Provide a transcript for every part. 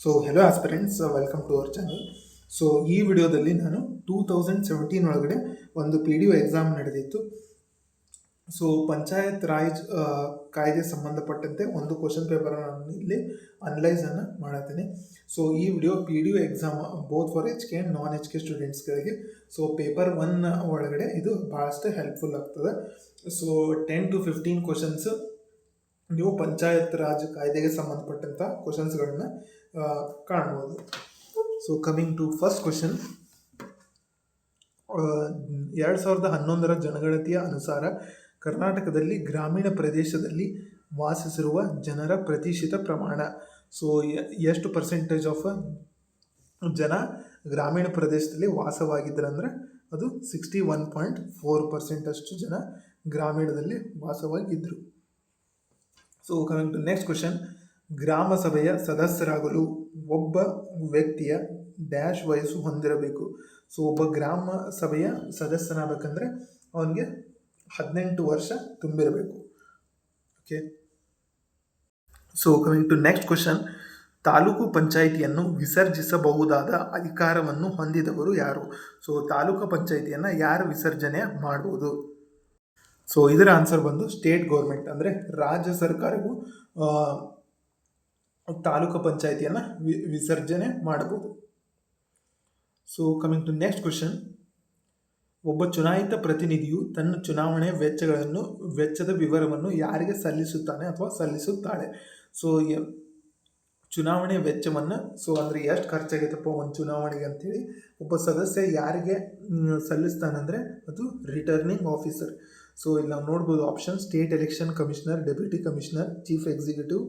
So hello aspirants, welcome to our channel. So ಈ ವಿಡಿಯೋದಲ್ಲಿ ನಾನು 2017 ಒಳಗಡೆ ಒಂದು PDO ಎಕ್ಸಾಮ್ ನಡೆದಿತ್ತು. ಸೊ ಪಂಚಾಯತ್ ರಾಜ್ ಕಾಯ್ದೆ ಸಂಬಂಧಪಟ್ಟಂತೆ ಒಂದು ಕ್ವಶನ್ ಪೇಪರ್ ನಾನು ಇಲ್ಲಿ ಅನಲೈಸನ್ನು ಮಾಡತ್ತೀನಿ. ಸೊ ಈ video PDO exam both for HK and non HK ಸ್ಟೂಡೆಂಟ್ಸ್ಗಳಿಗೆ. ಸೊ ಪೇಪರ್ 1 ಒಳಗಡೆ ಇದು ಭಾಳಷ್ಟು ಹೆಲ್ಪ್ಫುಲ್ ಆಗ್ತದೆ. ಸೊ 10 to 15 ಕ್ವಶನ್ಸ್ ನೀವು ಪಂಚಾಯತ್ ರಾಜ್ ಕಾಯ್ದೆಗೆ ಸಂಬಂಧಪಟ್ಟಂಥ ಕ್ವಶನ್ಸ್ಗಳನ್ನ ಕಾಣ್ಬೋದು. So coming to first question, 2011 ಜನಗಣತಿಯ ಅನುಸಾರ ಕರ್ನಾಟಕದಲ್ಲಿ ಗ್ರಾಮೀಣ ಪ್ರದೇಶದಲ್ಲಿ ವಾಸಿಸಿರುವ ಜನರ ಪ್ರತಿಶತ ಪ್ರಮಾಣ. ಸೊ ಎಷ್ಟು ಪರ್ಸೆಂಟೇಜ್ ಆಫ್ ಜನ ಗ್ರಾಮೀಣ ಪ್ರದೇಶದಲ್ಲಿ ವಾಸವಾಗಿದ್ದರಂದ್ರೆ ಅದು 61.4% ಅಷ್ಟು ಜನ ಗ್ರಾಮೀಣದಲ್ಲಿ ವಾಸವಾಗಿದ್ದರು. So coming to next question, ಗ್ರಾಮ ಸಭೆಯ ಸದಸ್ಯರಾಗಲು ಒಬ್ಬ ವ್ಯಕ್ತಿಯ ಡ್ಯಾಶ್ ವಯಸ್ಸು ಹೊಂದಿರಬೇಕು. ಸೊ ಒಬ್ಬ ಗ್ರಾಮ ಸಭೆಯ ಸದಸ್ಯನಾಗಬೇಕಂದ್ರೆ ಅವನಿಗೆ 18 ವರ್ಷ ತುಂಬಿರಬೇಕು. Okay. So coming to next question, taluk ಪಂಚಾಯಿತಿಯನ್ನು ವಿಸರ್ಜಿಸಬಹುದಾದ ಅಧಿಕಾರವನ್ನು ಹೊಂದಿದವರು ಯಾರು? ಸೊ ತಾಲೂಕು ಪಂಚಾಯಿತಿಯನ್ನು ಯಾರು ವಿಸರ್ಜನೆ ಮಾಡ್ಬೋದು? ಸೊ ಇದರ ಆನ್ಸರ್ ಬಂದು ಸ್ಟೇಟ್ ಗೌರ್ಮೆಂಟ್, ಅಂದರೆ ರಾಜ್ಯ ಸರ್ಕಾರವು ತಾಲೂಕು ಪಂಚಾಯಿತಿಯನ್ನು ವಿಸರ್ಜನೆ ಮಾಡಬಹುದು. So coming to next question, ಒಬ್ಬ ಚುನಾಯಿತ ಪ್ರತಿನಿಧಿಯು ತನ್ನ ಚುನಾವಣೆ ವೆಚ್ಚದ ವಿವರವನ್ನು ಯಾರಿಗೆ ಸಲ್ಲಿಸುತ್ತಾನೆ ಅಥವಾ ಸಲ್ಲಿಸುತ್ತಾಳೆ? ಸೊ ಚುನಾವಣೆ ವೆಚ್ಚವನ್ನು, ಸೊ ಅಂದರೆ ಎಷ್ಟು ಖರ್ಚಾಗೈತಪ್ಪ ಒಂದು ಚುನಾವಣೆಗೆ ಅಂತೇಳಿ ಒಬ್ಬ ಸದಸ್ಯ ಯಾರಿಗೆ ಸಲ್ಲಿಸ್ತಾನಂದರೆ ಅದು ರಿಟರ್ನಿಂಗ್ ಆಫೀಸರ್. ಸೊ ಇಲ್ಲಿ ನಾವು ನೋಡ್ಬೋದು option state election commissioner, deputy commissioner, chief executive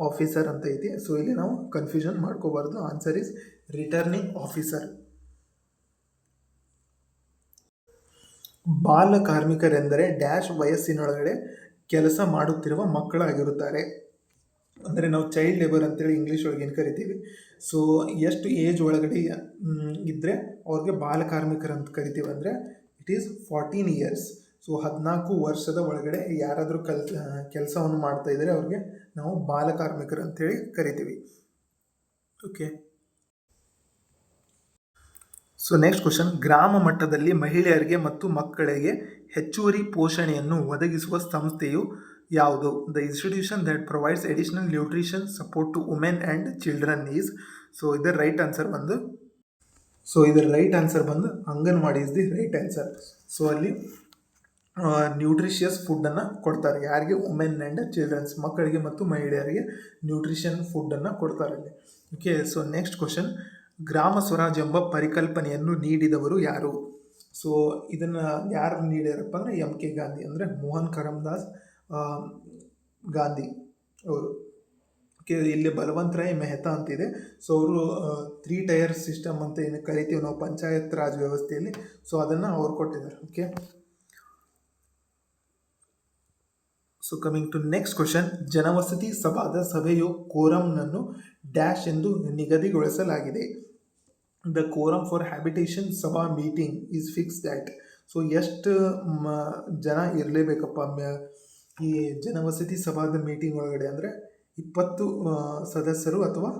officer ಅಂತ ಐತಿ. ಸೊ ಇಲ್ಲಿ ನಾವು ಕನ್ಫ್ಯೂಷನ್ ಮಾಡ್ಕೋಬಾರ್ದು. Answer is returning officer. ಬಾಲ ಕಾರ್ಮಿಕರೆಂದರೆ ಡ್ಯಾಶ್ ವಯಸ್ಸಿನೊಳಗಡೆ ಕೆಲಸ ಮಾಡುತ್ತಿರುವ ಮಕ್ಕಳಾಗಿರುತ್ತಾರೆ. ಅಂದರೆ ನಾವು ಚೈಲ್ಡ್ ಲೇಬರ್ ಅಂತೇಳಿ ಇಂಗ್ಲೀಷ್ ಒಳಗೆ ಏನು ಕರಿತೀವಿ. ಸೊ ಎಷ್ಟು ಏಜ್ ಒಳಗಡೆ ಇದ್ದರೆ ಅವ್ರಿಗೆ ಬಾಲ ಕಾರ್ಮಿಕರು ಅಂತ ಕರಿತೀವಿ ಅಂದರೆ ಇಟ್ ಈಸ್ 14 years. ಸೊ 14 ವರ್ಷದ ಒಳಗಡೆ ಯಾರಾದರೂ ಕೆಲಸವನ್ನು ಮಾಡ್ತಾ ಇದ್ದರೆ ಅವ್ರಿಗೆ ನಾವು ಬಾಲ ಕಾರ್ಮಿಕರು ಅಂತೇಳಿ ಕರಿತೀವಿ. ಓಕೆ. ಸೊ ನೆಕ್ಸ್ಟ್ ಕ್ವಶನ್, ಗ್ರಾಮ ಮಟ್ಟದಲ್ಲಿ ಮಹಿಳೆಯರಿಗೆ ಮತ್ತು ಮಕ್ಕಳಿಗೆ ಹೆಚ್ಚುವರಿ ಪೋಷಣೆಯನ್ನು ಒದಗಿಸುವ ಸಂಸ್ಥೆಯು ಯಾವುದು? The institution that provides additional nutrition support to women and children is. So ಇದರ ರೈಟ್ ಆನ್ಸರ್ ಬಂದು anganwadi is the right answer. So ಅಲ್ಲಿ ನ್ಯೂಟ್ರಿಷಿಯಸ್ ಫುಡ್ಡನ್ನು ಕೊಡ್ತಾರೆ. ಯಾರಿಗೆ? ವುಮೆನ್ ಆ್ಯಂಡ್ ಚಿಲ್ಡ್ರನ್ಸ್, ಮಕ್ಕಳಿಗೆ ಮತ್ತು ಮಹಿಳೆಯರಿಗೆ ನ್ಯೂಟ್ರಿಷನ್ ಫುಡ್ಡನ್ನು ಕೊಡ್ತಾರೆ ಅಲ್ಲಿ. ಓಕೆ. ಸೊ ನೆಕ್ಸ್ಟ್ ಕ್ವಶನ್, ಗ್ರಾಮ ಸ್ವರಾಜ್ ಎಂಬ ಪರಿಕಲ್ಪನೆಯನ್ನು ನೀಡಿದವರು ಯಾರು? ಸೊ ಇದನ್ನು ಯಾರು ನೀಡ್ಯಾರಪ್ಪ ಅಂದರೆ MK ಗಾಂಧಿ, ಅಂದರೆ ಮೋಹನ್ ಕರಮ್ದಾಸ್ ಗಾಂಧಿ ಅವರು. ಓಕೆ. ಇಲ್ಲಿ ಬಲವಂತ್ ರಾಯ್ ಮೆಹ್ತಾ ಅಂತಿದೆ. ಸೊ ಅವರು 3 tier ಸಿಸ್ಟಮ್ ಅಂತ ಏನು ಕರಿತೀವಿ ನಾವು ಪಂಚಾಯತ್ ರಾಜ್ ವ್ಯವಸ್ಥೆಯಲ್ಲಿ, ಸೊ ಅದನ್ನು ಅವ್ರು ಕೊಟ್ಟಿದ್ದಾರೆ. Okay. So coming to next question, ಜನವಸತಿ ಸಭೆಯು ಕೋರಮ್ನನ್ನು ಡ್ಯಾಶ್ ಎಂದು ನಿಗದಿಗೊಳಿಸಲಾಗಿದೆ. The quorum for habitation sabha meeting is fix that. So ಎಷ್ಟು ಜನ ಇರಲೇಬೇಕಪ್ಪ ಈ ಜನವಸತಿ ಸಭಾದ ಮೀಟಿಂಗ್ ಒಳಗಡೆ ಅಂದರೆ 20 ಸದಸ್ಯರು ಅಥವಾ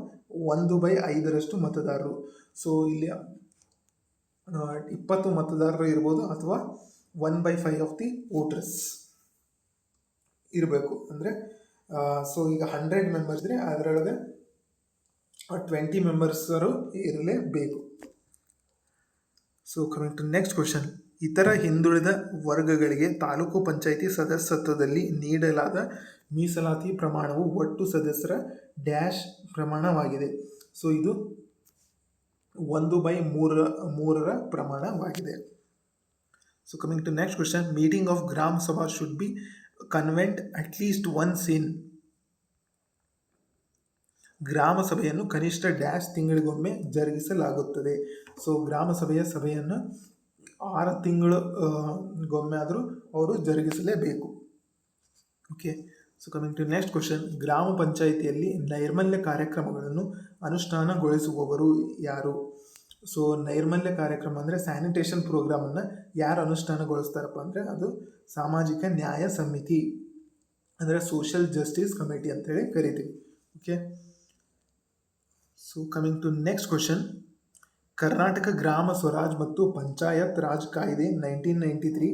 1/5 ಮತದಾರರು. ಸೊ ಇಲ್ಲಿ 20 ಮತದಾರರು ಇರ್ಬೋದು ಅಥವಾ 1/5 ಆಫ್ ದಿ ವೋಟರ್ಸ್ ಇರಬೇಕು. ಅಂದರೆ ಸೊ ಈಗ 100 ಮೆಂಬರ್ಸ್ ಇದ್ದರೆ ಅದರೊಳಗೆ 20 ಮೆಂಬರ್ಸರು ಇರಲೇಬೇಕು. So coming to next question, ಇತರ ಹಿಂದುಳಿದ ವರ್ಗಗಳಿಗೆ ತಾಲೂಕು ಪಂಚಾಯಿತಿ ಸದಸ್ಯತ್ವದಲ್ಲಿ ನೀಡಲಾದ ಮೀಸಲಾತಿ ಪ್ರಮಾಣವು ಒಟ್ಟು ಸದಸ್ಯರ ಡ್ಯಾಶ್ ಪ್ರಮಾಣವಾಗಿದೆ. ಸೊ ಇದು 1/3 ಪ್ರಮಾಣವಾಗಿದೆ. So coming to next question, meeting of ಗ್ರಾಮ ಸಭಾ should be convened at least once in. ಗ್ರಾಮ ಸಭೆಯನ್ನು ಕನಿಷ್ಠ ಡ್ಯಾಶ್ ತಿಂಗಳಿಗೊಮ್ಮೆ ಜರುಗಿಸಲಾಗುತ್ತದೆ. ಸೊ ಗ್ರಾಮ ಸಭೆಯನ್ನು 6 ತಿಂಗಳಿಗೊಮ್ಮೆ ಆದರೂ ಅವರು ಜರುಗಿಸಲೇಬೇಕು. Okay. So coming to next question, ಗ್ರಾಮ ಪಂಚಾಯಿತಿಯಲ್ಲಿ ನೈರ್ಮಲ್ಯ ಕಾರ್ಯಕ್ರಮಗಳನ್ನು ಅನುಷ್ಠಾನಗೊಳಿಸುವವರು ಯಾರು? ಸೊ ನೈರ್ಮಲ್ಯ ಕಾರ್ಯಕ್ರಮ ಅಂದರೆ ಸ್ಯಾನಿಟೇಷನ್ ಪ್ರೋಗ್ರಾಮನ್ನು ಯಾರು ಅನುಷ್ಠಾನಗೊಳಿಸ್ತಾರಪ್ಪ ಅಂದರೆ ಅದು ಸಾಮಾಜಿಕ ನ್ಯಾಯ ಸಮಿತಿ, ಅಂದರೆ ಸೋಷಿಯಲ್ ಜಸ್ಟಿಸ್ ಕಮಿಟಿ ಅಂತೇಳಿ ಕರಿತೀವಿ. Okay. So coming to next question. Karnataka ಗ್ರಾಮ ಸ್ವರಾಜ್ ಮತ್ತು ಪಂಚಾಯತ್ ರಾಜ್ ಕಾಯ್ದೆ 1993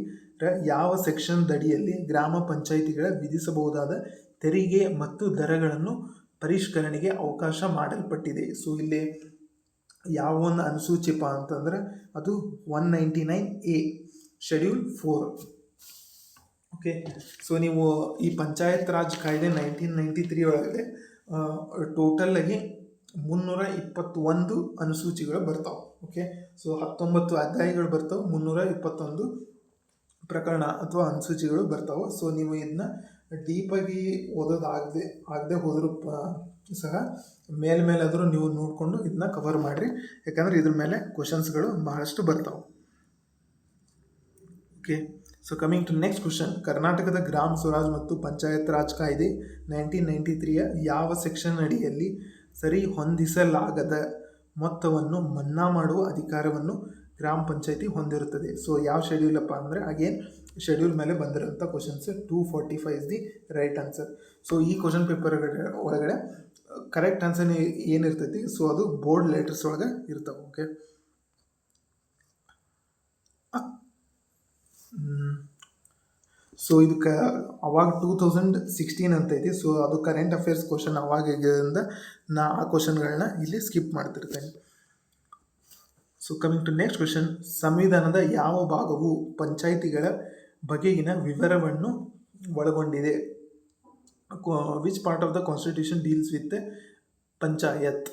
ಯಾವ ಸೆಕ್ಷನ್ ದಡಿಯಲ್ಲಿ ಗ್ರಾಮ ಪಂಚಾಯಿತಿಗಳ ವಿಧಿಸಬಹುದಾದ ತೆರಿಗೆ ಮತ್ತು ದರಗಳನ್ನು ಪರಿಷ್ಕರಣೆಗೆ ಅವಕಾಶ ಮಾಡಲ್ಪಟ್ಟಿದೆ? ಸೊ ಇಲ್ಲಿ ಯಾವ ಒಂದು ಅನುಸೂಚಿಪ ಅಂತಂದ್ರೆ ಅದು 199A ಶೆಡ್ಯೂಲ್ 4. ಓಕೆ, ಸೊ ನೀವು ಈ ಪಂಚಾಯತ್ ರಾಜ್ ಕಾಯ್ದೆ 1993 ಒಳಗಡೆ ಟೋಟಲ್ ಆಗಿ 321 ಅನುಸೂಚಿಗಳು ಬರ್ತಾವೆ. ಓಕೆ, ಸೊ 19 ಅಧ್ಯಾಯಗಳು ಬರ್ತಾವೆ, 321 ಪ್ರಕರಣ ಅಥವಾ ಅನುಸೂಚಿಗಳು ಬರ್ತಾವೆ. ಸೊ ನೀವು ಇದನ್ನ ಡೀಪಾಗಿ ಆಗದೆ ಹೋದರೂ ಸಹ ಮೇಲಾದರೂ ನೀವು ನೋಡಿಕೊಂಡು ಇದನ್ನ ಕವರ್ ಮಾಡಿರಿ, ಯಾಕಂದರೆ ಇದ್ರ ಮೇಲೆ ಕ್ವಶನ್ಸ್ಗಳು ಬಹಳಷ್ಟು ಬರ್ತಾವೆ. Okay, so coming to next question. ಕರ್ನಾಟಕದ ಗ್ರಾಮ ಸ್ವರಾಜ್ ಮತ್ತು ಪಂಚಾಯತ್ ರಾಜ್ ಕಾಯ್ದೆ 1993 ಯಾವ ಸೆಕ್ಷನ್ ಅಡಿಯಲ್ಲಿ ಸರಿ ಹೊಂದಿಸಲಾಗದ ಮೊತ್ತವನ್ನು ಮನ್ನಾ ಮಾಡುವ ಅಧಿಕಾರವನ್ನು ಗ್ರಾಮ ಪಂಚಾಯತಿ ಹೊಂದಿರುತ್ತದೆ? ಸೊ ಯಾವ ಶೆಡ್ಯೂಲ್ ಅಪ್ಪ ಅಂದರೆ ಅಗೇನ್ ಶೆಡ್ಯೂಲ್ ಮೇಲೆ ಬಂದಿರೋಂಥ questions. 245 is the right answer. So ಈ ಕ್ವಶನ್ ಪೇಪರ್ ಒಳಗಡೆ ಕರೆಕ್ಟ್ ಆನ್ಸರ್ ಏನಿರ್ತೈತಿ, ಸೊ ಅದು ಬೋಲ್ಡ್ ಲೆಟರ್ಸ್ ಒಳಗೆ ಇರ್ತಾವೆ. ಓಕೆ, ಸೊ ಇದಕ್ಕೆ ಅವಾಗ 2016 ಅಂತ ಐತಿ. ಸೊ ಅದು ಕರೆಂಟ್ ಅಫೇರ್ಸ್ ಕ್ವಶನ್ ಅವಾಗಿದ್ದರಿಂದ ನಾ ಆ ಕ್ವಶನ್ಗಳನ್ನ ಇಲ್ಲಿ ಸ್ಕಿಪ್ ಮಾಡ್ತಿರ್ತೇನೆ. So coming to next question. ಸಂವಿಧಾನದ ಯಾವ ಭಾಗವು ಪಂಚಾಯಿತಿಗಳ ಬಗೆಗಿನ ವಿವರವನ್ನು ಒಳಗೊಂಡಿದೆ? Which part of the constitution deals with panchayat?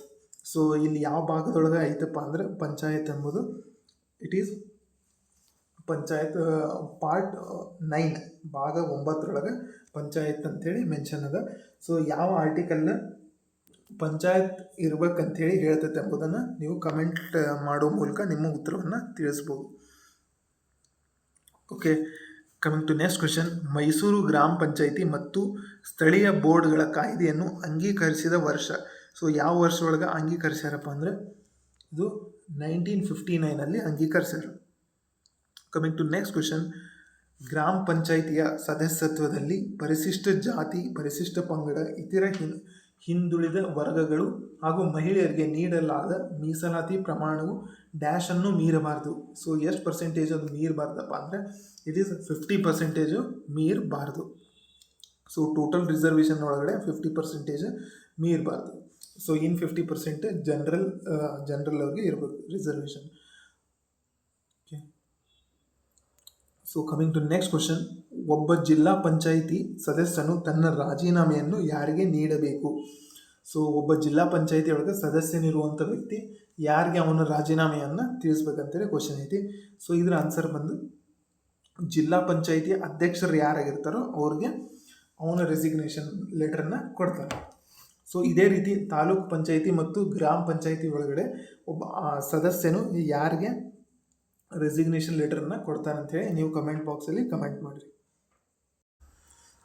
So ಇಲ್ಲಿ ಯಾವ ಭಾಗದೊಳಗೆ ಐತಪ್ಪ ಅಂದರೆ ಪಂಚಾಯತ್ ಎಂಬುದು ಇಟ್ ಈಸ್ ಪಂಚಾಯತ್ ಪಾರ್ಟ್ 9 ಭಾಗ 9 ಪಂಚಾಯತ್ ಅಂಥೇಳಿ ಮೆನ್ಷನ್ ಅದ. ಸೊ ಯಾವ ಆರ್ಟಿಕಲ್ನ ಪಂಚಾಯತ್ ಇರ್ಬೇಕಂಥೇಳಿ ಹೇಳ್ತೈತೆ ಎಂಬುದನ್ನು ನೀವು ಕಮೆಂಟ್ ಮಾಡೋ ಮೂಲಕ ನಿಮ್ಮ ಉತ್ತರವನ್ನು ತಿಳಿಸ್ಬೋದು. Okay, coming to next question. Mysuru ಗ್ರಾಮ ಪಂಚಾಯಿತಿ ಮತ್ತು ಸ್ಥಳೀಯ ಬೋರ್ಡ್ಗಳ ಕಾಯ್ದೆಯನ್ನು ಅಂಗೀಕರಿಸಿದ ವರ್ಷ? ಸೊ ಯಾವ ವರ್ಷ ಒಳಗೆ ಅಂಗೀಕರಿಸ್ಯಾರಪ್ಪ ಅಂದರೆ ಇದು 1959 ಅಂಗೀಕರಿಸ್ಯಾರ. Coming to next question. ಗ್ರಾಮ ಪಂಚಾಯಿತಿಯ ಸದಸ್ಯತ್ವದಲ್ಲಿ ಪರಿಶಿಷ್ಟ ಜಾತಿ, ಪರಿಶಿಷ್ಟ ಪಂಗಡ, ಇತರ ಹಿಂದುಳಿದ ವರ್ಗಗಳು ಹಾಗೂ ಮಹಿಳೆಯರಿಗೆ ನೀಡಲಾದ ಮೀಸಲಾತಿ ಪ್ರಮಾಣವು ಡ್ಯಾಶನ್ನು ಮೀರಬಾರ್ದು. ಸೊ ಎಷ್ಟು ಪರ್ಸೆಂಟೇಜ್ ಅದು ಮೀರಬಾರ್ದಪ್ಪ ಅಂದರೆ ಇಟ್ ಈಸ್ 50% ಮೀರಬಾರ್ದು. ಸೊ ಟೋಟಲ್ ರಿಸರ್ವೇಷನ್ ಒಳಗಡೆ 50% ಮೀರಬಾರ್ದು. ಸೊ ಇನ್ 50% ಜನರಲ್ ಅವ್ರಿಗೆ ಇರಬೇಕು reservation. Okay, so coming to next question. ಒಬ್ಬ ಜಿಲ್ಲಾ ಪಂಚಾಯಿತಿ ಸದಸ್ಯನು ತನ್ನ ರಾಜೀನಾಮೆಯನ್ನು ಯಾರಿಗೆ ನೀಡಬೇಕು? ಸೊ ಒಬ್ಬ ಜಿಲ್ಲಾ ಪಂಚಾಯಿತಿ ಒಳಗೆ ಸದಸ್ಯನಿರುವಂಥ ವ್ಯಕ್ತಿ ಯಾರಿಗೆ ಅವನ ರಾಜೀನಾಮೆಯನ್ನು ತಿಳಿಸ್ಬೇಕಂತೇಳಿ ಕ್ವಶನ್ ಐತಿ. ಸೊ ಇದರ ಆನ್ಸರ್ ಬಂದು ಜಿಲ್ಲಾ ಪಂಚಾಯಿತಿಯ ಅಧ್ಯಕ್ಷರು ಯಾರಾಗಿರ್ತಾರೋ ಅವ್ರಿಗೆ ಅವನ ರೆಸಿಗ್ನೇಷನ್ ಲೆಟರನ್ನು ಕೊಡ್ತಾರೆ. ಸೊ ಇದೇ ರೀತಿ ತಾಲೂಕು ಪಂಚಾಯಿತಿ ಮತ್ತು ಗ್ರಾಮ ಪಂಚಾಯಿತಿ ಒಳಗಡೆ ಒಬ್ಬ ಸದಸ್ಯನು ಯಾರಿಗೆ ರೆಸಿಗ್ನೇಷನ್ ಲೆಟರನ್ನು ಕೊಡ್ತಾನೆ ಅಂತೇಳಿ ನೀವು ಕಮೆಂಟ್ ಬಾಕ್ಸಲ್ಲಿ ಕಮೆಂಟ್ ಮಾಡಿರಿ.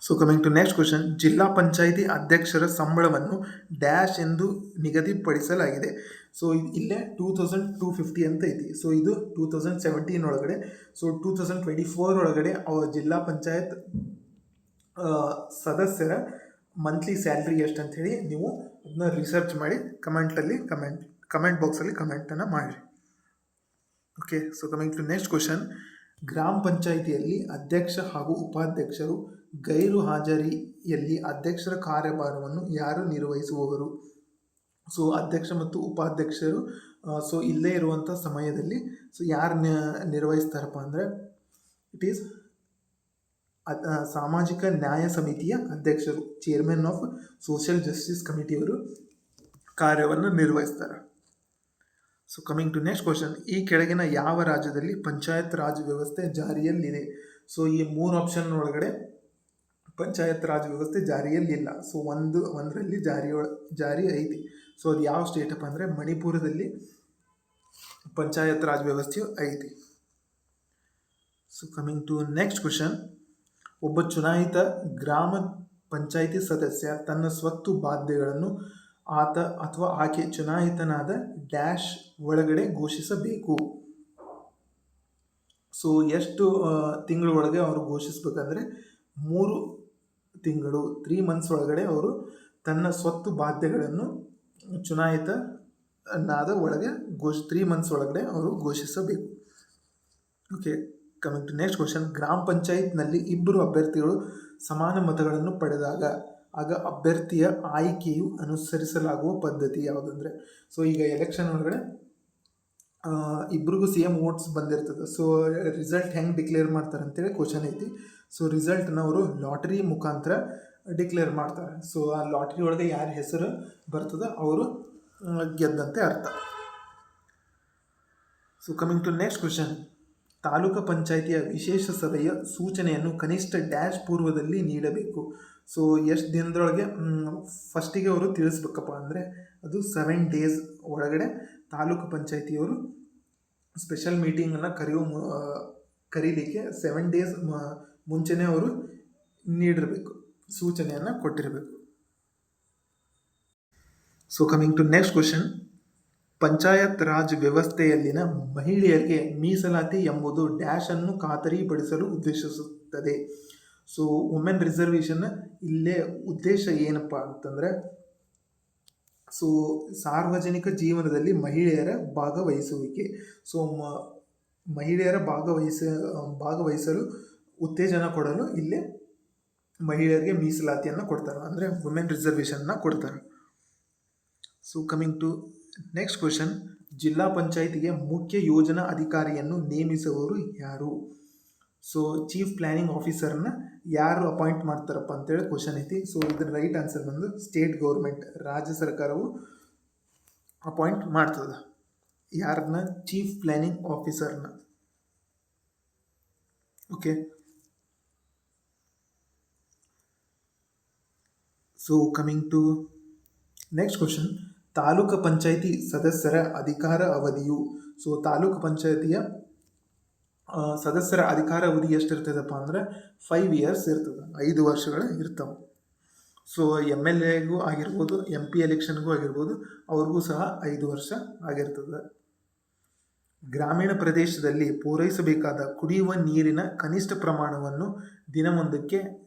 So coming to next question. ಜಿಲ್ಲಾ ಪಂಚಾಯಿತಿ ಅಧ್ಯಕ್ಷರ ಸಂಬಳವನ್ನು ಡ್ಯಾಶ್ ಎಂದು ನಿಗದಿಪಡಿಸಲಾಗಿದೆ? ಸೊ ಇಲ್ಲೇ 2250 ಅಂತ ಐತಿ. ಸೊ ಇದು 2017 ಒಳಗಡೆ. ಸೊ 2024 ಒಳಗಡೆ ಜಿಲ್ಲಾ ಪಂಚಾಯತ್ ಸದಸ್ಯರ ಮಂತ್ಲಿ ಸ್ಯಾಲ್ರಿ ಎಷ್ಟು ಅಂಥೇಳಿ ನೀವು ಅದನ್ನ ರಿಸರ್ಚ್ ಮಾಡಿ ಕಮೆಂಟ್ ಬಾಕ್ಸಲ್ಲಿ ಕಮೆಂಟನ್ನು ಮಾಡಿರಿ. Okay, so coming to next question. ಗ್ರಾಮ ಪಂಚಾಯಿತಿಯಲ್ಲಿ ಅಧ್ಯಕ್ಷ ಹಾಗೂ ಉಪಾಧ್ಯಕ್ಷರು ಗೈರು ಹಾಜರಿಯಲ್ಲಿ ಅಧ್ಯಕ್ಷರ ಕಾರ್ಯಭಾರವನ್ನು ಯಾರು ನಿರ್ವಹಿಸುವವರು? ಸೊ ಅಧ್ಯಕ್ಷ ಮತ್ತು ಉಪಾಧ್ಯಕ್ಷರು ಸೊ ಇಲ್ಲೇ ಇರುವಂಥ ಸಮಯದಲ್ಲಿ ಸೊ ಯಾರು ನಿರ್ವಹಿಸ್ತಾರಪ್ಪ ಅಂದರೆ ಇಟ್ ಈಸ್ ಸಾಮಾಜಿಕ ನ್ಯಾಯ ಸಮಿತಿಯ ಅಧ್ಯಕ್ಷರು, ಚೇರ್ಮನ್ ಆಫ್ ಸೋಷಿಯಲ್ ಜಸ್ಟಿಸ್ ಕಮಿಟಿಯವರು ಕಾರ್ಯವನ್ನು ನಿರ್ವಹಿಸ್ತಾರೆ. So coming to next question. ಈ ಕೆಳಗಿನ ಯಾವ ರಾಜ್ಯದಲ್ಲಿ ಪಂಚಾಯತ್ ರಾಜ್ ವ್ಯವಸ್ಥೆ ಜಾರಿಯಲ್ಲಿದೆ? ಸೊ ಈ 3 ಆಪ್ಷನ್ ಒಳಗಡೆ ಪಂಚಾಯತ್ ರಾಜ್ ವ್ಯವಸ್ಥೆ ಜಾರಿಯಲ್ಲಿಲ್ಲ. ಸೊ ಒಂದರಲ್ಲಿ ಜಾರಿ ಐತಿ. ಸೊ ಅದು ಯಾವ ಸ್ಟೇಟಪ್ಪ ಅಂದರೆ ಮಣಿಪುರದಲ್ಲಿ ಪಂಚಾಯತ್ ರಾಜ್ ವ್ಯವಸ್ಥೆಯು ಐತಿ. So coming to next question. ಒಬ್ಬ ಚುನಾಯಿತ ಗ್ರಾಮ ಪಂಚಾಯಿತಿ ಸದಸ್ಯ ತನ್ನ ಸ್ವತ್ತು ಬಾಧ್ಯಗಳನ್ನು ಆತ ಅಥವಾ ಆಕೆ ಚುನಾಯಿತನಾದ ಡ್ಯಾಶ್ ಒಳಗಡೆ ಘೋಷಿಸಬೇಕು? ಸೊ ಎಷ್ಟು ತಿಂಗಳ ಒಳಗೆ ಅವರು ಘೋಷಿಸ್ಬೇಕಂದ್ರೆ 3 ತಿಂಗಳು 3 ಮಂತ್ಸ್ ಒಳಗಡೆ ಅವರು ತನ್ನ ಸ್ವತ್ತು ಬಾಧ್ಯಗಳನ್ನು ಚುನಾಯಿತ ನಾದ ಒಳಗೆ 3 ಮಂತ್ಸ್ ಒಳಗಡೆ ಅವರು ಘೋಷಿಸಬೇಕು. Okay, coming to next question. ಗ್ರಾಮ ಪಂಚಾಯತ್ನಲ್ಲಿ ಇಬ್ಬರು ಅಭ್ಯರ್ಥಿಗಳು ಸಮಾನ ಮತಗಳನ್ನು ಪಡೆದಾಗ ಆಗ ಅಭ್ಯರ್ಥಿಯ ಆಯ್ಕೆಯು ಅನುಸರಿಸಲಾಗುವ ಪದ್ಧತಿ ಯಾವುದಂದರೆ, ಸೊ ಈಗ ಎಲೆಕ್ಷನ್ ಒಳಗಡೆ ಇಬ್ರಿಗೂ ಸೇಮ್ ವೋಟ್ಸ್ ಬಂದಿರ್ತದೆ. ಸೊ ರಿಸಲ್ಟ್ ಹೆಂಗೆ ಡಿಕ್ಲೇರ್ ಮಾಡ್ತಾರೆ ಅಂತೇಳಿ ಕ್ವಶನ್ ಐತಿ. ಸೊ ರಿಸಲ್ಟ್ನ ಅವರು ಲಾಟ್ರಿ ಮುಖಾಂತರ ಡಿಕ್ಲೇರ್ ಮಾಡ್ತಾರೆ. ಸೊ ಆ ಲಾಟ್ರಿ ಒಳಗೆ ಯಾರ ಹೆಸರು ಬರ್ತದೆ ಅವರು ಗೆದ್ದಂತೆ ಅರ್ಥ. So coming to next question. ತಾಲೂಕು ಪಂಚಾಯಿತಿಯ ವಿಶೇಷ ಸಭೆಯ ಸೂಚನೆಯನ್ನು ಕನಿಷ್ಠ ಡ್ಯಾಶ್ ಪೂರ್ವದಲ್ಲಿ ನೀಡಬೇಕು. ಸೊ ಎಷ್ಟು ದಿನದೊಳಗೆ ಫಸ್ಟಿಗೆ ಅವರು ತಿಳಿಸ್ಬೇಕಪ್ಪ ಅಂದರೆ ಅದು 7 days ಒಳಗಡೆ ತಾಲೂಕು ಪಂಚಾಯಿತಿಯವರು ಸ್ಪೆಷಲ್ ಮೀಟಿಂಗನ್ನು ಕರೀಲಿಕ್ಕೆ 7 days ಮುಂಚೆನೇ ಅವರು ನೀಡಿರಬೇಕು, ಸೂಚನೆಯನ್ನು ಕೊಟ್ಟಿರಬೇಕು. So coming to next question. Panchayat raj ವ್ಯವಸ್ಥೆಯಲ್ಲಿನ ಮಹಿಳೆಯರಿಗೆ ಮೀಸಲಾತಿ ಎಂಬುದು ಡ್ಯಾಶ್ ಅನ್ನು ಖಾತರಿಪಡಿಸಲು ಉದ್ದೇಶಿಸುತ್ತದೆ. ಸೊ ವುಮೆನ್ ರಿಸರ್ವೇಷನ್ ಇಲ್ಲೇ ಉದ್ದೇಶ ಏನಪ್ಪ ಅಂತಂದರೆ, ಸೊ ಸಾರ್ವಜನಿಕ ಜೀವನದಲ್ಲಿ ಮಹಿಳೆಯರ ಭಾಗವಹಿಸುವಿಕೆ. ಸೊ ಮಹಿಳೆಯರ ಭಾಗವಹಿಸಲು ಉತ್ತೇಜನ ಕೊಡಲು ಇಲ್ಲೇ ಮಹಿಳೆಯರಿಗೆ ಮೀಸಲಾತಿಯನ್ನು ಕೊಡ್ತಾರೆ, ಅಂದರೆ ವುಮೆನ್ ರಿಸರ್ವೇಷನ್ನ ಕೊಡ್ತಾರೆ. So coming to next question. ಜಿಲ್ಲಾ ಪಂಚಾಯಿತಿಗೆ ಮುಖ್ಯ ಯೋಜನಾ ಅಧಿಕಾರಿಯನ್ನು ನೇಮಿಸುವವರು ಯಾರು? ಸೊ ಚೀಫ್ ಪ್ಲ್ಯಾನಿಂಗ್ ಆಫೀಸರ್ನ ಯಾರು ಅಪಾಯಿಂಟ್ ಮಾಡ್ತಾರಪ್ಪ ಅಂತೇಳಿ ಕ್ವಶನ್ ಐತಿ. ಸೊ ಇದರ ರೈಟ್ ಆನ್ಸರ್ ಬಂದು ಸ್ಟೇಟ್ ಗೌರ್ಮೆಂಟ್, ರಾಜ್ಯ ಸರ್ಕಾರವು ಅಪಾಯಿಂಟ್ ಮಾಡ್ತದೆ. ಯಾರನ್ನ? ಚೀಫ್ ಪ್ಲ್ಯಾನಿಂಗ್ ಆಫೀಸರ್ನ. Okay, so coming to next question. Taluk ಪಂಚಾಯಿತಿ ಸದಸ್ಯರ ಅಧಿಕಾರ ಅವಧಿಯು. ಸೊ ತಾಲೂಕು ಪಂಚಾಯಿತಿಯ ಸದಸ್ಯರ ಅಧಿಕಾರ ಅವಧಿ ಎಷ್ಟಿರ್ತದಪ್ಪ ಅಂದರೆ 5 years ಇರ್ತದೆ, 5 ವರ್ಷಗಳು ಇರ್ತವೆ. ಸೊ MLAಗೂ ಆಗಿರ್ಬೋದು, MP ಎಲೆಕ್ಷನ್ಗೂ ಆಗಿರ್ಬೋದು, ಅವ್ರಿಗೂ ಸಹ 5 ವರ್ಷ ಆಗಿರ್ತದೆ. ಗ್ರಾಮೀಣ ಪ್ರದೇಶದಲ್ಲಿ ಪೂರೈಸಬೇಕಾದ ಕುಡಿಯುವ ನೀರಿನ ಕನಿಷ್ಠ ಪ್ರಮಾಣವನ್ನು ದಿನವೊಂದಕ್ಕೆ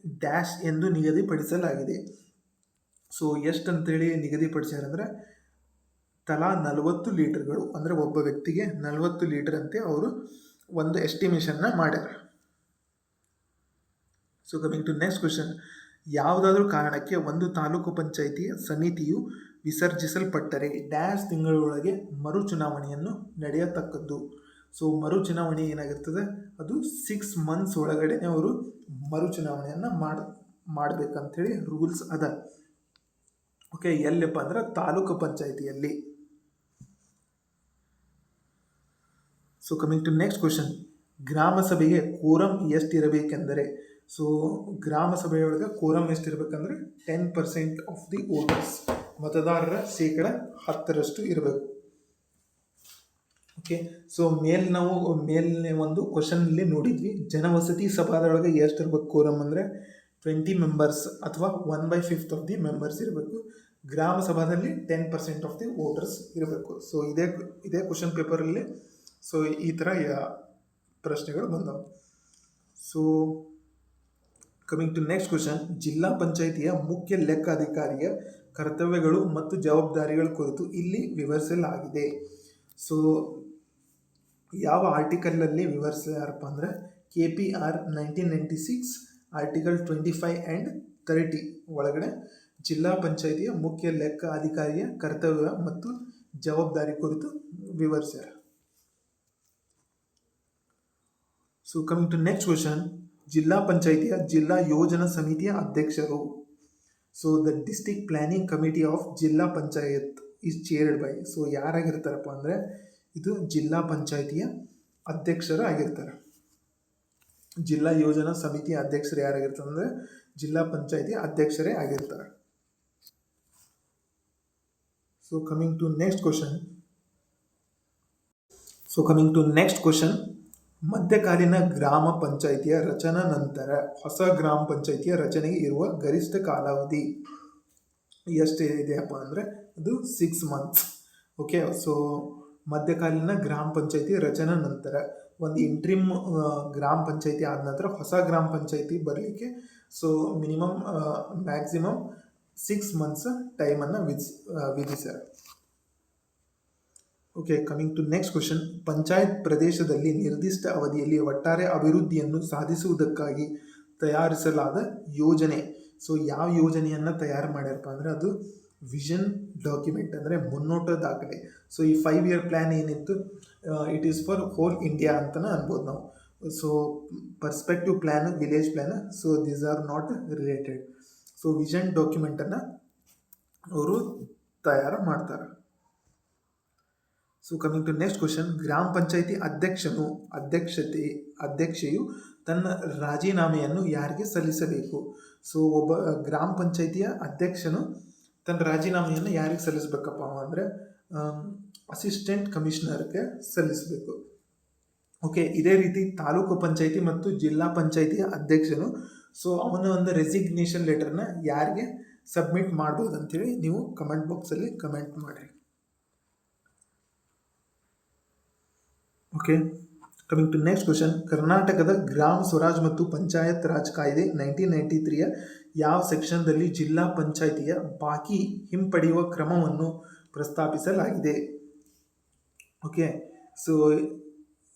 ಡ್ಯಾಶ್ ಎಂದು ನಿಗದಿಪಡಿಸಲಾಗಿದೆ. ಸೊ ಎಷ್ಟಂತೇಳಿ ನಿಗದಿಪಡಿಸ್ಯಾರಂದರೆ ತಲಾ 40 ಲೀಟರ್ಗಳು, ಅಂದರೆ ಒಬ್ಬ ವ್ಯಕ್ತಿಗೆ 40 ಲೀಟರ್ ಅಂತೆ ಅವರು ಒಂದು ಎಸ್ಟಿಮೇಷನ್ನ ಮಾಡ್ಯಾರ. So coming to next question. ಯಾವುದಾದ್ರೂ ಕಾರಣಕ್ಕೆ ಒಂದು ತಾಲೂಕು ಪಂಚಾಯಿತಿಯ ಸಮಿತಿಯು ವಿಸರ್ಜಿಸಲ್ಪಟ್ಟರೆ ಡ್ಯಾಶ್ ತಿಂಗಳೊಳಗೆ ಮರು ಚುನಾವಣೆಯನ್ನು ನಡೆಯತಕ್ಕದ್ದು. ಸೊ ಮರು ಚುನಾವಣೆ ಏನಾಗಿರ್ತದೆ, ಅದು 6 months ಒಳಗಡೆ ಅವರು ಮರು ಚುನಾವಣೆಯನ್ನು ಮಾಡಬೇಕಂಥೇಳಿ ರೂಲ್ಸ್ ಅದ. ಓಕೆ, ಎಲ್ಲಪ್ಪ ಅಂದ್ರೆ ತಾಲೂಕು ಪಂಚಾಯಿತಿಯಲ್ಲಿ. So coming to next question. ಗ್ರಾಮ ಸಭೆಗೆ ಕೋರಮ್ ಎಷ್ಟಿರಬೇಕೆಂದರೆ, ಸೊ ಗ್ರಾಮ ಸಭೆಯೊಳಗೆ ಕೋರಮ್ ಎಷ್ಟಿರಬೇಕಂದ್ರೆ 10% ಆಫ್ ದಿ ವೋಟರ್ಸ್, ಮತದಾರರ 10% ಇರಬೇಕು. ಓಕೆ, ಸೊ ಮೇಲ್ನೇ ಒಂದು ಕ್ವಶನಲ್ಲಿ ನೋಡಿದ್ವಿ, ಜನವಸತಿ ಸಭಾದೊಳಗೆ ಎಷ್ಟಿರ್ಬೇಕು ಕೋರಮ್ ಅಂದರೆ 20 members ಅಥವಾ 1/5 ಆಫ್ ದಿ ಮೆಂಬರ್ಸ್ ಇರಬೇಕು. ಗ್ರಾಮ ಸಭಾದಲ್ಲಿ 10% ಆಫ್ ದಿ ವೋಟರ್ಸ್ ಇರಬೇಕು. ಸೊ ಇದೇ ಕ್ವಶನ್ ಪೇಪರಲ್ಲಿ ಸೊ ಈ ಥರ ಪ್ರಶ್ನೆಗಳು ಬಂದವು. So coming to next question. ಜಿಲ್ಲಾ ಪಂಚಾಯಿತಿಯ ಮುಖ್ಯ ಲೆಕ್ಕ ಅಧಿಕಾರಿಯ ಕರ್ತವ್ಯಗಳು ಮತ್ತು ಜವಾಬ್ದಾರಿಗಳ ಕುರಿತು ಇಲ್ಲಿ ವಿವರಿಸಲಾಗಿದೆ. ಸೊ ಯಾವ ಆರ್ಟಿಕಲಲ್ಲಿ ವಿವರಿಸ್ಯಾರಪ್ಪ ಅಂದರೆ KPR 1996 ಆರ್ಟಿಕಲ್ 25 and 30 ಒಳಗಡೆ ಜಿಲ್ಲಾ ಪಂಚಾಯಿತಿಯ ಮುಖ್ಯ ಲೆಕ್ಕ ಅಧಿಕಾರಿಯ ಕರ್ತವ್ಯ ಮತ್ತು ಜವಾಬ್ದಾರಿ ಕುರಿತು ವಿವರಿಸ್ಯಾರ. So coming to next question. ಜಿಲ್ಲಾ ಪಂಚಾಯಿತಿಯ ಜಿಲ್ಲಾ ಯೋಜನಾ ಸಮಿತಿಯ ಅಧ್ಯಕ್ಷರು. So the district planning committee of zilla panchayat is chaired by. So ಯಾರಾಗಿರ್ತಾರಪ್ಪ ಅಂದರೆ ಇದು ಜಿಲ್ಲಾ ಪಂಚಾಯಿತಿಯ ಅಧ್ಯಕ್ಷರು ಆಗಿರ್ತಾರೆ. ಜಿಲ್ಲಾ ಯೋಜನಾ ಸಮಿತಿಯ ಅಧ್ಯಕ್ಷರು ಯಾರಾಗಿರ್ತಾರೆ ಅಂದರೆ ಜಿಲ್ಲಾ ಪಂಚಾಯಿತಿಯ ಅಧ್ಯಕ್ಷರೇ ಆಗಿರ್ತಾರೆ. So coming to next question. ಮಧ್ಯಕಾಲೀನ ಗ್ರಾಮ ಪಂಚಾಯಿತಿಯ ರಚನಾ ನಂತರ ಹೊಸ ಗ್ರಾಮ ಪಂಚಾಯಿತಿಯ ರಚನೆಗೆ ಇರುವ ಗರಿಷ್ಠ ಕಾಲಾವಧಿ ಎಷ್ಟಿದೆಯಪ್ಪ ಅಂದರೆ ಅದು 6 months. ಓಕೆ, ಸೊ ಮಧ್ಯಕಾಲೀನ ಗ್ರಾಮ ಪಂಚಾಯಿತಿ ರಚನಾ ನಂತರ ಒಂದು ಇಂಟ್ರಿಮ್ ಗ್ರಾಮ ಪಂಚಾಯಿತಿ ಆದ ನಂತರ ಹೊಸ ಗ್ರಾಮ ಪಂಚಾಯಿತಿ ಬರಲಿಕ್ಕೆ ಸೊ ಮ್ಯಾಕ್ಸಿಮಮ್ 6 months ಟೈಮನ್ನು ವಿಧಿಸ್ಯಾರ. Okay, coming to next question. Panchayat ಪ್ರದೇಶದಲ್ಲಿ ನಿರ್ದಿಷ್ಟ ಅವಧಿಯಲ್ಲಿ ಒಟ್ಟಾರೆ ಅಭಿವೃದ್ಧಿಯನ್ನು ಸಾಧಿಸುವುದಕ್ಕಾಗಿ ತಯಾರಿಸಲಾದ ಯೋಜನೆ. ಸೊ ಯಾವ ಯೋಜನೆಯನ್ನು ತಯಾರು ಮಾಡ್ಯಾರಪ್ಪ ಅಂದರೆ ಅದು ವಿಷನ್ ಡಾಕ್ಯುಮೆಂಟ್, ಅಂದರೆ ಮುನ್ನೋಟ ದಾಖಲೆ. ಸೊ ಈ 5 year ಪ್ಲ್ಯಾನ್ ಏನಿತ್ತು, it is for whole India ಅಂತಲೇ ಅನ್ಬೋದು ನಾವು. So perspective plan, village plan, so these are not related. So vision ಡಾಕ್ಯುಮೆಂಟನ್ನು ಅವರು ತಯಾರು ಮಾಡ್ತಾರೆ. So coming to next question. ಗ್ರಾಮ ಪಂಚಾಯಿತಿ ಅಧ್ಯಕ್ಷೆಯು ತನ್ನ ರಾಜೀನಾಮೆಯನ್ನು ಯಾರಿಗೆ ಸಲ್ಲಿಸಬೇಕು? ಸೊ ಒಬ್ಬ ಗ್ರಾಮ ಪಂಚಾಯಿತಿಯ ಅಧ್ಯಕ್ಷನು ತನ್ನ ರಾಜೀನಾಮೆಯನ್ನು ಯಾರಿಗೆ ಸಲ್ಲಿಸಬೇಕಪ್ಪ ಅಂದರೆ ಅಸಿಸ್ಟೆಂಟ್ ಕಮಿಷನರ್ಗೆ ಸಲ್ಲಿಸಬೇಕು. ಓಕೆ, ಇದೇ ರೀತಿ ತಾಲೂಕು ಪಂಚಾಯಿತಿ ಮತ್ತು ಜಿಲ್ಲಾ ಪಂಚಾಯಿತಿಯ ಅಧ್ಯಕ್ಷನು ಸೊ ಅವನ ಒಂದು ರೆಸಿಗ್ನೇಷನ್ ಲೆಟರ್ನ ಯಾರಿಗೆ ಸಬ್ಮಿಟ್ ಮಾಡ್ಬೋದು ಅಂತೇಳಿ ನೀವು ಕಮೆಂಟ್ ಬಾಕ್ಸಲ್ಲಿ ಕಮೆಂಟ್ ಮಾಡಿರಿ. Okay, coming to next question. ಕರ್ನಾಟಕದ ಗ್ರಾಮ ಸ್ವರಾಜ್ ಮತ್ತು ಪಂಚಾಯತ್ ರಾಜ್ ಕಾಯ್ದೆ 1993ಯ ಯಾವ ಸೆಕ್ಷನ್ದಲ್ಲಿ ಜಿಲ್ಲಾ ಪಂಚಾಯಿತಿಯ ಬಾಕಿ ಹಿಂಪಡೆಯುವ ಕ್ರಮವನ್ನು ಪ್ರಸ್ತಾಪಿಸಲಾಗಿದೆ? ಓಕೆ, ಸೊ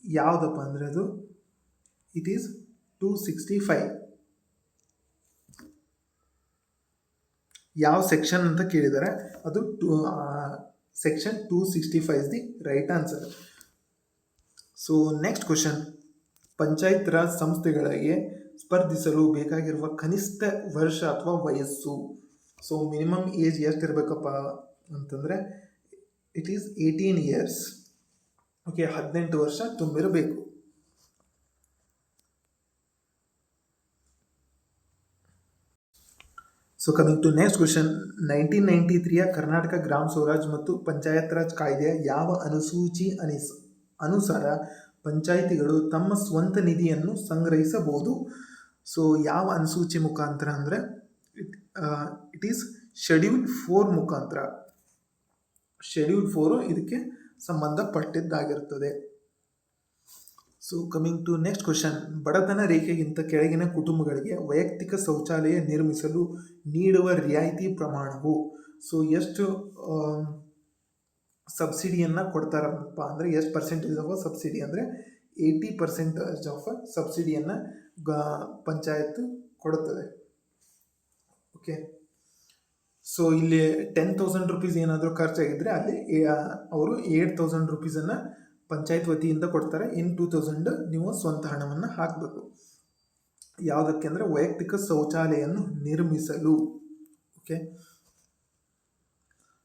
ಯಾವುದಪ್ಪ ಅಂದರೆ ಅದು ಇಟ್ ಈಸ್ 265. ಯಾವ ಸೆಕ್ಷನ್ ಅಂತ ಕೇಳಿದರೆ ಅದು section 265 is the right answer. So next question. Panchayat Raj ಸಂಸ್ಥೆಗಳಿಗೆ ಸ್ಪರ್ಧಿಸಲು ಬೇಕಾಗಿರುವ ಕನಿಷ್ಠ ವರ್ಷ ಅಥವಾ ವಯಸ್ಸು? ಸೊ ಮಿನಿಮಮ್ ಏಜ್ ಎಷ್ಟಿರಬೇಕಪ್ಪ ಅಂತಂದರೆ ಇಟ್ ಈಸ್ 18 years. ಓಕೆ, 18 ವರ್ಷ ತುಂಬಿರಬೇಕು. So coming to next question. 1993ಯ ಕರ್ನಾಟಕ ಗ್ರಾಮ ಸ್ವರಾಜ್ ಮತ್ತು ಪಂಚಾಯತ್ ರಾಜ್ ಕಾಯ್ದೆಯ ಯಾವ ಅನುಸೂಚಿ ಅನುಸಾರ ಪಂಚಾಯಿತಿಗಳು ತಮ್ಮ ಸ್ವಂತ ನಿಧಿಯನ್ನು ಸಂಗ್ರಹಿಸಬಹುದು? ಸೊ ಯಾವ ಅನುಸೂಚಿ ಮುಖಾಂತರ ಅಂದರೆ ಇಟ್ ಈಸ್ ಶೆಡ್ಯೂಲ್ 4 ಮುಖಾಂತರ. ಶೆಡ್ಯೂಲ್ 4 ಇದಕ್ಕೆ ಸಂಬಂಧಪಟ್ಟಿದ್ದಾಗಿರುತ್ತದೆ. So coming to next question. ಬಡತನ ರೇಖೆಗಿಂತ ಕೆಳಗಿನ ಕುಟುಂಬಗಳಿಗೆ ವೈಯಕ್ತಿಕ ಶೌಚಾಲಯ ನಿರ್ಮಿಸಲು ನೀಡುವ ರಿಯಾಯಿತಿ ಪ್ರಮಾಣವು? ಸೊ ಎಷ್ಟು ಸಬ್ಸಿಡಿಯನ್ನು ಕೊಡ್ತಾರಪ್ಪ ಅಂದರೆ ಎಷ್ಟು ಪರ್ಸೆಂಟೇಜ್ ಆಫ್ ಸಬ್ಸಿಡಿ ಅಂದರೆ 80% ಆಫ್ ಸಬ್ಸಿಡಿಯನ್ನು ಪಂಚಾಯತ್ ಕೊಡುತ್ತದೆ. ಓಕೆ, ಸೊ ಇಲ್ಲಿ 10,000 rupees ಏನಾದರೂ ಖರ್ಚಾಗಿದ್ದರೆ ಅಲ್ಲಿ ಅವರು 8,000 rupees ಪಂಚಾಯತ್ ವತಿಯಿಂದ ಕೊಡ್ತಾರೆ. ಇನ್ 2,000 ನೀವು ಸ್ವಂತ ಹಣವನ್ನು ಹಾಕಬೇಕು. ಯಾವುದಕ್ಕೆ ಅಂದರೆ ವೈಯಕ್ತಿಕ ಶೌಚಾಲಯನ್ನು ನಿರ್ಮಿಸಲು. Okay,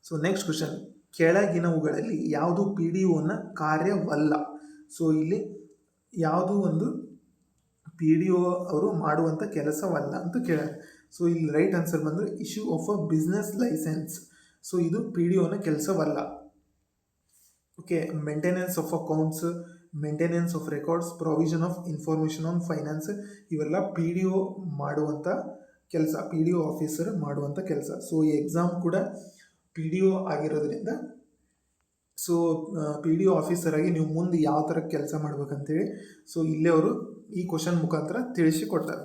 so next question. ಕೆಳಗಿನವುಗಳಲ್ಲಿ ಯಾವುದು PDOನ ಕಾರ್ಯವಲ್ಲ? ಸೊ ಇಲ್ಲಿ ಯಾವುದು ಒಂದು PDO ಅವರು ಮಾಡುವಂಥ ಕೆಲಸವಲ್ಲ ಅಂತ ಕೇಳ್ಯಾರ. ಸೊ ಇಲ್ಲಿ ರೈಟ್ ಆನ್ಸರ್ ಬಂದರೆ issue of a business license. So ಇದು PDOನ ಕೆಲಸವಲ್ಲ. Okay, maintenance of accounts, maintenance of records, provision of information on finance, ಇವೆಲ್ಲ PDO ಮಾಡುವಂಥ ಕೆಲಸ, PDO ಆಫೀಸರ್ ಮಾಡುವಂಥ ಕೆಲಸ. ಸೊ ಈ ಎಕ್ಸಾಮ್ ಕೂಡ PDO ಆಗಿರೋದ್ರಿಂದ ಸೊ PDO ಆಫೀಸರ್ ಆಗಿ ನೀವು ಮುಂದೆ ಯಾವ ಥರ ಕೆಲಸ ಮಾಡ್ಬೇಕಂತೇಳಿ ಸೊ ಇಲ್ಲೇ ಅವರು ಈ ಕ್ವಶನ್ ಮುಖಾಂತರ ತಿಳಿಸಿಕೊಡ್ತಾರೆ.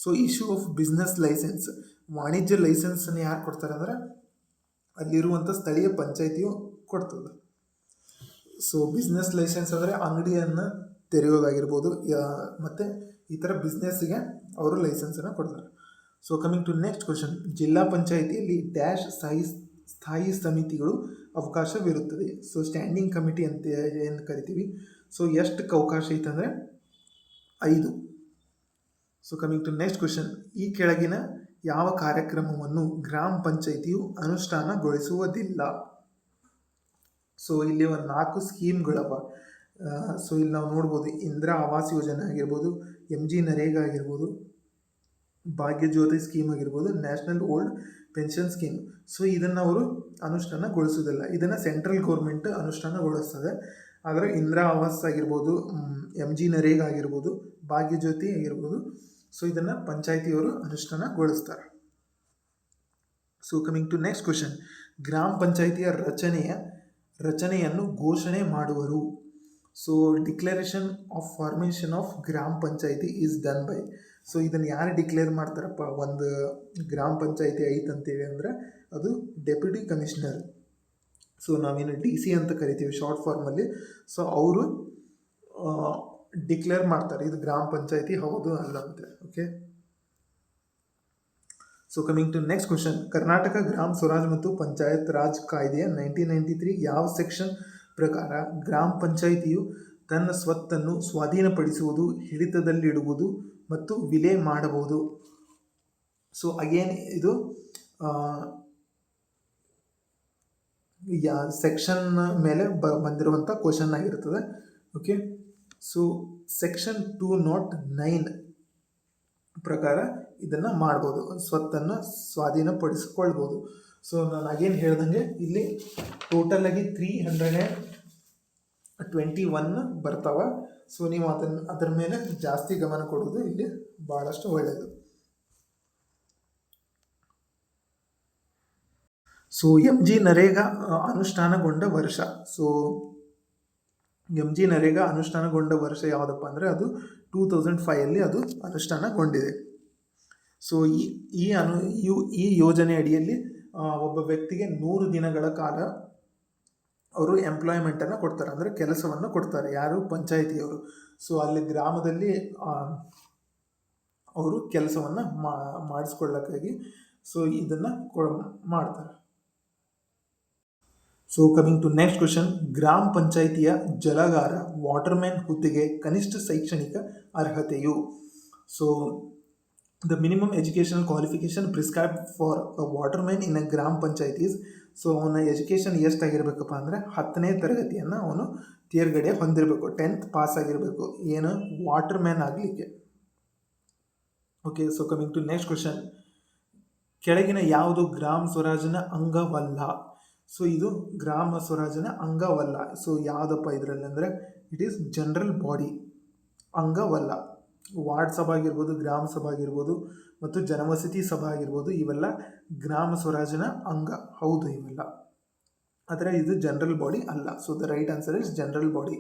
So issue of business licence, ವಾಣಿಜ್ಯ ಲೈಸೆನ್ಸನ್ನು ಯಾರು ಕೊಡ್ತಾರೆ ಅಂದರೆ ಅಲ್ಲಿರುವಂಥ ಸ್ಥಳೀಯ ಪಂಚಾಯಿತಿಯು ಕೊಡ್ತದೆ. ಸೊ ಬಿಸ್ನೆಸ್ ಲೈಸೆನ್ಸ್ ಅಂದರೆ ಅಂಗಡಿಯನ್ನು ತೆರೆಯೋದಾಗಿರ್ಬೋದು, ಮತ್ತು ಈ ಥರ ಬಿಸ್ನೆಸ್ಸಿಗೆ ಅವರು ಲೈಸೆನ್ಸನ್ನು ಕೊಡ್ತಾರೆ. So coming to next question. ಜಿಲ್ಲಾ ಪಂಚಾಯಿತಿಯಲ್ಲಿ ಡ್ಯಾಶ್ ಸ್ಥಾಯಿ ಸಮಿತಿಗಳು ಅವಕಾಶವಿರುತ್ತದೆ? ಸೊ ಸ್ಟ್ಯಾಂಡಿಂಗ್ ಕಮಿಟಿ ಅಂತ ಏನು ಕರಿತೀವಿ. ಸೊ ಎಷ್ಟಕ್ಕೆ ಅವಕಾಶ ಐತಂದರೆ 5. So coming to next question. ಈ ಕೆಳಗಿನ ಯಾವ ಕಾರ್ಯಕ್ರಮವನ್ನು ಗ್ರಾಮ ಪಂಚಾಯಿತಿಯು ಅನುಷ್ಠಾನಗೊಳಿಸುವುದಿಲ್ಲ? ಸೊ ಇಲ್ಲಿ ಒಂದು 4 ಸ್ಕೀಮ್ಗಳವ. ಸೊ ಇಲ್ಲಿ ನಾವು ನೋಡ್ಬೋದು, ಇಂದಿರಾ ಆವಾಸ್ ಯೋಜನೆ ಆಗಿರ್ಬೋದು, MG ನರೇಗಾ ಆಗಿರ್ಬೋದು, ಭಾಗ್ಯ ಜ್ಯೋತಿ ಸ್ಕೀಮ್ ಆಗಿರ್ಬೋದು, national old pension scheme. So ಇದನ್ನು ಅವರು ಅನುಷ್ಠಾನಗೊಳಿಸೋದಿಲ್ಲ. ಇದನ್ನು ಸೆಂಟ್ರಲ್ ಗೌರ್ಮೆಂಟ್ ಅನುಷ್ಠಾನಗೊಳಿಸ್ತದೆ. ಆದರೆ ಇಂದಿರಾ ಆವಾಸ್ ಆಗಿರ್ಬೋದು, MG ನರೇಗಾ ಆಗಿರ್ಬೋದು, ಭಾಗ್ಯ ಜ್ಯೋತಿ ಆಗಿರ್ಬೋದು, ಸೊ ಇದನ್ನು ಪಂಚಾಯಿತಿಯವರು ಅನುಷ್ಠಾನಗೊಳಿಸ್ತಾರೆ. So coming to next question. ಗ್ರಾಮ ಪಂಚಾಯಿತಿಯ ರಚನೆಯನ್ನು ಘೋಷಣೆ ಮಾಡುವರು? So declaration of formation of gram panchayat is done by. So ಇದನ್ನು ಯಾರು ಡಿಕ್ಲೇರ್ ಮಾಡ್ತಾರಪ್ಪ ಒಂದು ಗ್ರಾಮ ಪಂಚಾಯಿತಿ ಐತಂತೇಳಿ ಅಂದರೆ ಅದು ಡೆಪ್ಯೂಟಿ ಕಮಿಷನರ್. ಸೊ ನಾವೇನು DC ಅಂತ ಕರಿತೀವಿ ಶಾರ್ಟ್ ಫಾರ್ಮಲ್ಲಿ. ಸೊ ಅವರು ಡಿಕ್ಲೇರ್ ಮಾಡ್ತಾರೆ ಇದು ಗ್ರಾಮ ಪಂಚಾಯತಿ ಹೌದು ಅಲ್ಲ ಅಂತ. Okay, so coming to next question. Karnataka ಗ್ರಾಮ ಸ್ವರಾಜ್ ಮತ್ತು ಪಂಚಾಯತ್ ರಾಜ್ ಕಾಯ್ದೆಯ 1993 ಯಾವ ಸೆಕ್ಷನ್ ಪ್ರಕಾರ ಗ್ರಾಮ ಪಂಚಾಯಿತಿಯು ತನ್ನ ಸ್ವತ್ತನ್ನು ಸ್ವಾಧೀನಪಡಿಸುವುದು, ಹಿಡಿತದಲ್ಲಿಡುವುದು ಮತ್ತು ವಿಲೆ ಮಾಡಬಹುದು? ಸೊ ಅಗೇನ್ ಇದು ಸೆಕ್ಷನ್ ಮೇಲೆ ಬಂದಿರುವಂಥ ಕ್ವಶನ್ ಆಗಿರ್ತದೆ. ಓಕೆ, ಸೊ ಸೆಕ್ಷನ್ 209 ಪ್ರಕಾರ ಇದನ್ನು ಮಾಡ್ಬೋದು, ಸ್ವತ್ತನ್ನು ಸ್ವಾಧೀನಪಡಿಸಿಕೊಳ್ಬೋದು. ಸೊ ನಾನು ಅಗೇನ್ ಹೇಳ್ದಂಗೆ ಇಲ್ಲಿ ಟೋಟಲ್ ಆಗಿ 321 ಬರ್ತಾವ. ಸೊ ನೀವು ಅದರ ಮೇಲೆ ಜಾಸ್ತಿ ಗಮನ ಕೊಡೋದು ಇಲ್ಲಿ ಭಾಳಷ್ಟು ಒಳ್ಳೆಯದು. ಸೊ MG ನರೇಗಾ ಅನುಷ್ಠಾನಗೊಂಡ ವರ್ಷ. ಸೊ MG ನರೇಗಾ ಅನುಷ್ಠಾನಗೊಂಡ ವರ್ಷ ಯಾವುದಪ್ಪ ಅಂದರೆ ಅದು 2005 ಅದು ಅನುಷ್ಠಾನಗೊಂಡಿದೆ. ಸೊ ಈ ಯೋಜನೆ ಅಡಿಯಲ್ಲಿ ಒಬ್ಬ ವ್ಯಕ್ತಿಗೆ 100 ದಿನಗಳ ಕಾಲ ಅವರು ಎಂಪ್ಲಾಯ್ಮೆಂಟನ್ನು ಕೊಡ್ತಾರೆ, ಅಂದರೆ ಕೆಲಸವನ್ನು ಕೊಡ್ತಾರೆ. ಯಾರು? ಪಂಚಾಯಿತಿಯವರು. ಸೊ ಅಲ್ಲಿ ಗ್ರಾಮದಲ್ಲಿ ಅವರು ಕೆಲಸವನ್ನು ಮಾಡಿಸ್ಕೊಳ್ಳೋಕ್ಕಾಗಿ ಸೊ ಇದನ್ನು ಮಾಡ್ತಾರೆ. So coming to next question. ಗ್ರಾಮ ಪಂಚಾಯಿತಿಯ ಜಲಗಾರ ವಾಟರ್ಮ್ಯಾನ್ ಹುದ್ದೆಗೆ ಕನಿಷ್ಠ ಶೈಕ್ಷಣಿಕ ಅರ್ಹತೆಯು? So the minimum educational qualification prescribe for a waterman in a gram panchayats. So ಅವನ ಎಜುಕೇಷನ್ ಎಷ್ಟಾಗಿರ್ಬೇಕಪ್ಪ ಅಂದರೆ 10ನೇ ತರಗತಿಯನ್ನು ಅವನು ತೇರ್ಗಡೆ ಹೊಂದಿರಬೇಕು, 10th ಪಾಸ್ ಆಗಿರಬೇಕು, ಏನು ವಾಟರ್ಮ್ಯಾನ್ ಆಗಲಿಕ್ಕೆ. Okay, so coming to next question. ಕೆಳಗಿನ ಯಾವುದು ಗ್ರಾಮ ಸ್ವರಾಜ್ನ ಅಂಗವಲ್ಲ? ಸೊ ಇದು ಗ್ರಾಮ ಸ್ವರಾಜ್ನ ಅಂಗವಲ್ಲ. ಸೊ ಯಾವುದಪ್ಪ ಇದರಲ್ಲಿ ಅಂದರೆ ಇಟ್ ಈಸ್ ಜನರಲ್ ಬಾಡಿ, ಅಂಗವಲ್ಲ. ವಾರ್ಡ್ ಸಭಾ ಆಗಿರ್ಬೋದು, ಗ್ರಾಮ ಸಭಾ ಆಗಿರ್ಬೋದು ಮತ್ತು ಜನವಸತಿ ಸಭಾ ಆಗಿರ್ಬೋದು, ಇವೆಲ್ಲ ಗ್ರಾಮ ಸ್ವರಾಜ್ನ ಅಂಗ ಹೌದು ಇವೆಲ್ಲ, ಆದರೆ ಇದು ಜನರಲ್ ಬಾಡಿ ಅಲ್ಲ. So the right answer is general body.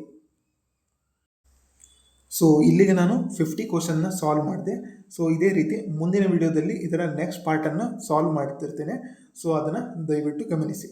So ಇಲ್ಲಿಗೆ ನಾನು 50 ಕ್ವಶನ್ನ ಸಾಲ್ವ್ ಮಾಡಿದೆ. ಸೊ ಇದೇ ರೀತಿ ಮುಂದಿನ ವಿಡಿಯೋದಲ್ಲಿ ಇದರ ನೆಕ್ಸ್ಟ್ ಪಾರ್ಟನ್ನು ಸಾಲ್ವ್ ಮಾಡ್ತಿರ್ತೇನೆ. ಸೊ ಅದನ್ನು ದಯವಿಟ್ಟು ಗಮನಿಸಿ.